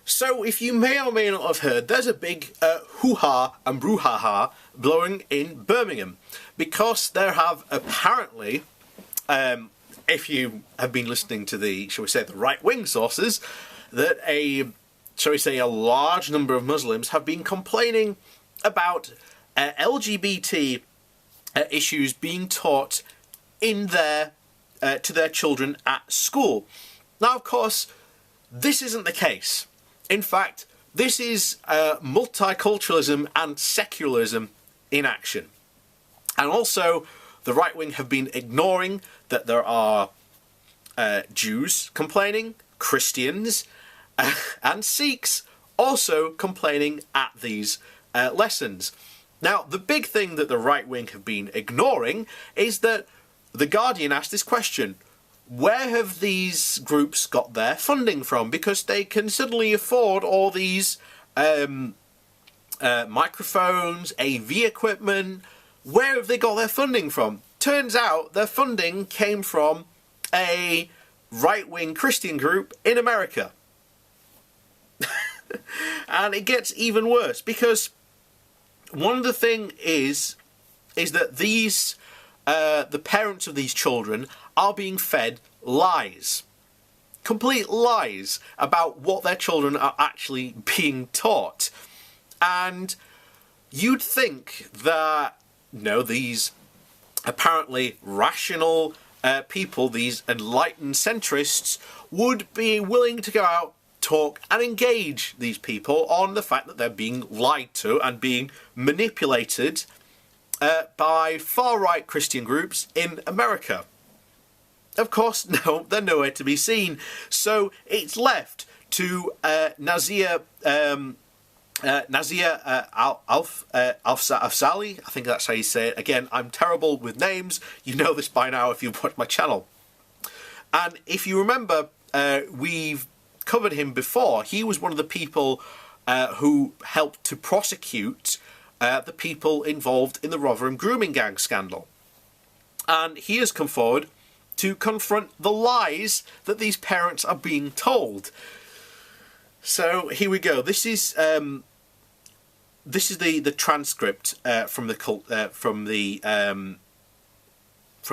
So, if you may or may not have heard, there's a big hoo-ha and brouhaha blowing in Birmingham because there have apparently, if you have been listening to the, shall we say, the right-wing sources, that a large number of Muslims have been complaining about LGBT issues being taught in to their children at school. Now, of course, this isn't the case. In fact, this is multiculturalism and secularism in action. And also, the right wing have been ignoring that there are Jews complaining, Christians, and Sikhs also complaining at these lessons. Now, the big thing that the right wing have been ignoring is that The Guardian asked this question: where have these groups got their funding from? Because they can suddenly afford all these microphones, AV equipment. Where have they got their funding from? Turns out their funding came from a right-wing Christian group in America. And it gets even worse, because one of the things is that these the parents of these children are being fed lies. Complete lies about what their children are actually being taught. And you'd think that, these apparently rational people, these enlightened centrists, would be willing to go out, talk and engage these people on the fact that they're being lied to and being manipulated by far-right Christian groups in America. Of course, no, they're nowhere to be seen. So it's left to Nazir Afzal, I think that's how you say it. Again, I'm terrible with names. You know this by now if you've watched my channel. And if you remember, we've covered him before. He was one of the people who helped to prosecute the people involved in the Rotherham grooming gang scandal. And he has come forward to confront the lies that these parents are being told. So here we go. This is the transcript from the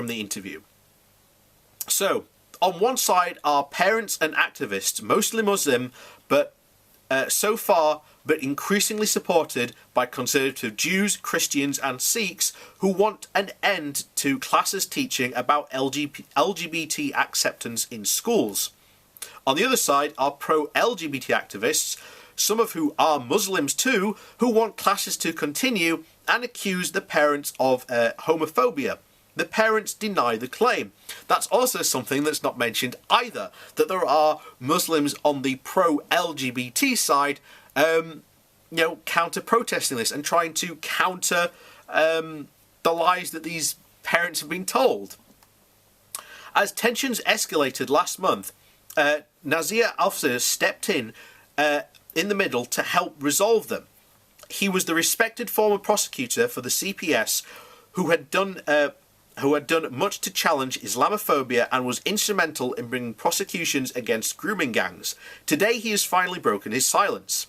interview. So on one side are parents and activists, mostly Muslim, but so far but increasingly supported by conservative Jews, Christians and Sikhs who want an end to classes teaching about LGBT acceptance in schools. On the other side are pro-LGBT activists, some of who are Muslims too, who want classes to continue and accuse the parents of homophobia. The parents deny the claim. That's also something that's not mentioned either, that there are Muslims on the pro-LGBT side counter-protesting this and trying to counter the lies that these parents have been told. As tensions escalated last month, Nazir Officer stepped in the middle to help resolve them. He was the respected former prosecutor for the CPS who had done much to challenge Islamophobia and was instrumental in bringing prosecutions against grooming gangs. Today he has finally broken his silence.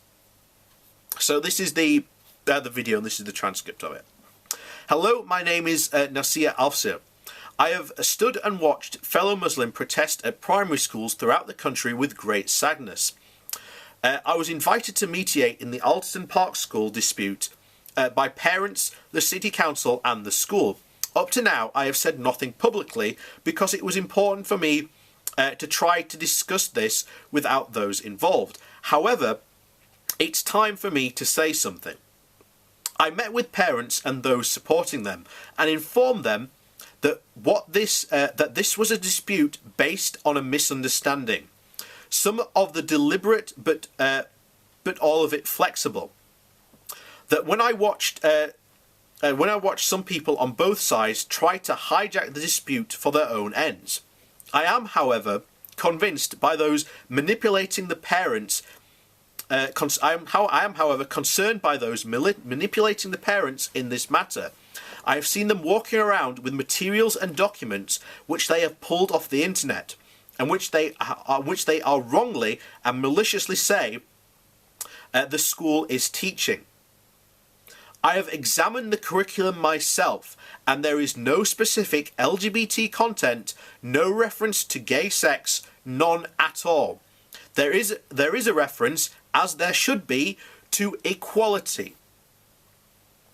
So this is the video and this is the transcript of it. Hello, my name is Nazir Afzal. I have stood and watched fellow Muslim protest at primary schools throughout the country with great sadness. I was invited to mediate in the Alderton Park School dispute by parents, the City Council and the school. Up to now, I have said nothing publicly because it was important for me to try to discuss this without those involved. However, it's time for me to say something. I met with parents and those supporting them and informed them that this was a dispute based on a misunderstanding. Some of the deliberate, but all of it flexible. That when I watched some people on both sides try to hijack the dispute for their own ends. I am, however, convinced by those manipulating the parents. I am, however, concerned by those manipulating the parents in this matter. I have seen them walking around with materials and documents which they have pulled off the internet, and which they are wrongly and maliciously say the school is teaching. I have examined the curriculum myself, and there is no specific LGBT content, no reference to gay sex, none at all. There is a reference, as there should be, to equality.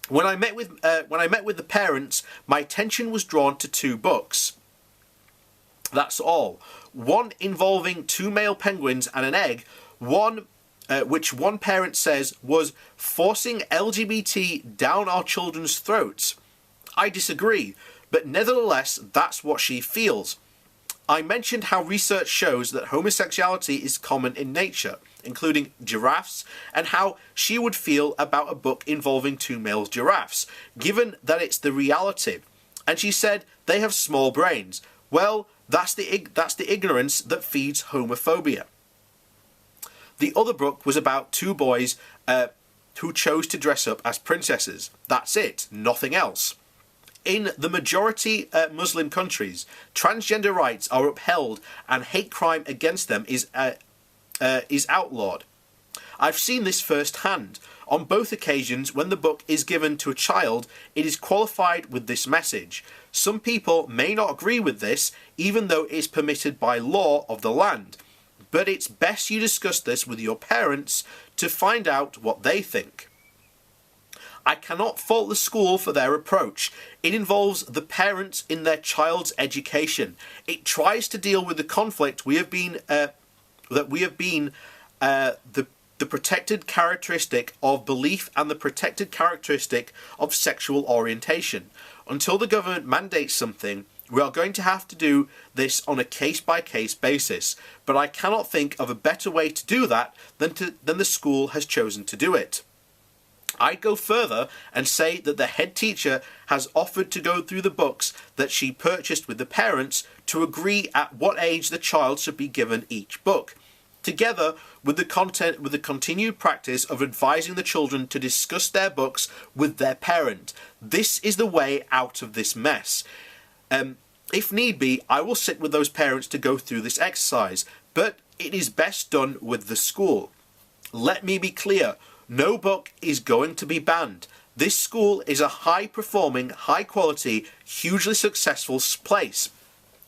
When I met with the parents, my attention was drawn to 2 books. That's all. One involving 2 male penguins and an egg, which one parent says was forcing LGBT down our children's throats. I disagree, but nevertheless, that's what she feels. I mentioned how research shows that homosexuality is common in nature, including giraffes, and how she would feel about a book involving 2 male giraffes, given that it's the reality. And she said they have small brains. Well, that's the ignorance that feeds homophobia. The other book was about 2 boys who chose to dress up as princesses. That's it, nothing else. In the majority Muslim countries, transgender rights are upheld and hate crime against them is outlawed. I've seen this firsthand. On both occasions, when the book is given to a child, it is qualified with this message. Some people may not agree with this, even though it is permitted by law of the land. But it's best you discuss this with your parents to find out what they think. I cannot fault the school for their approach. It involves the parents in their child's education. It tries to deal with the conflict the protected characteristic of belief and the protected characteristic of sexual orientation. Until the government mandates something, we are going to have to do this on a case-by-case basis, but I cannot think of a better way to do that than the school has chosen to do it. I'd go further and say that the head teacher has offered to go through the books that she purchased with the parents to agree at what age the child should be given each book, together with the continued practice of advising the children to discuss their books with their parent. This is the way out of this mess. If need be, I will sit with those parents to go through this exercise, but it is best done with the school. Let me be clear, no book is going to be banned. This school is a high-performing, high-quality, hugely successful place,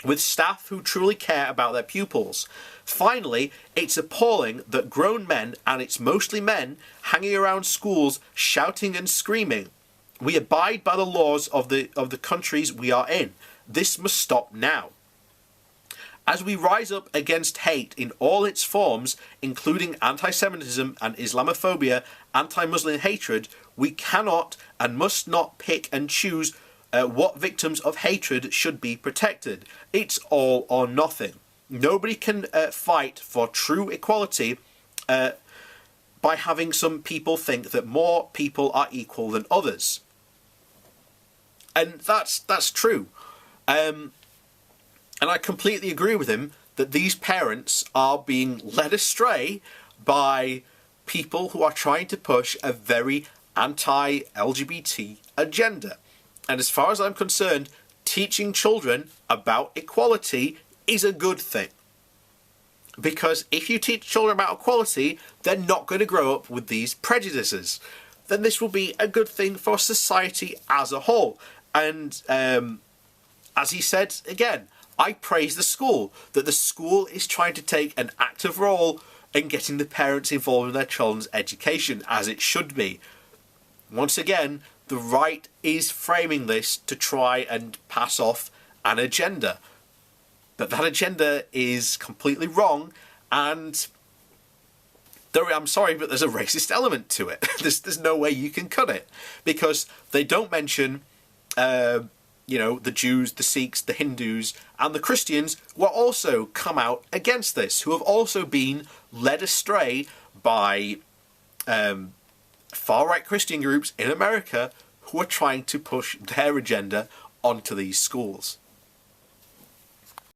with staff who truly care about their pupils. Finally, it's appalling that grown men, and it's mostly men, hanging around schools shouting and screaming. We abide by the laws of the countries we are in. This must stop now. As we rise up against hate in all its forms, including anti-Semitism and Islamophobia, anti-Muslim hatred, we cannot and must not pick and choose what victims of hatred should be protected. It's all or nothing. Nobody can fight for true equality by having some people think that more people are equal than others. And that's true. And I completely agree with him that these parents are being led astray by people who are trying to push a very anti-LGBT agenda. And as far as I'm concerned, teaching children about equality is a good thing. Because if you teach children about equality, they're not going to grow up with these prejudices. Then this will be a good thing for society as a whole. And as he said again, I praise the school, that the school is trying to take an active role in getting the parents involved in their children's education, as it should be. Once again, the right is framing this to try and pass off an agenda. But that agenda is completely wrong, and I'm sorry, but there's a racist element to it. There's no way you can cut it, because they don't mention the Jews, the Sikhs, the Hindus, and the Christians will also come out against this, who have also been led astray by far-right Christian groups in America who are trying to push their agenda onto these schools.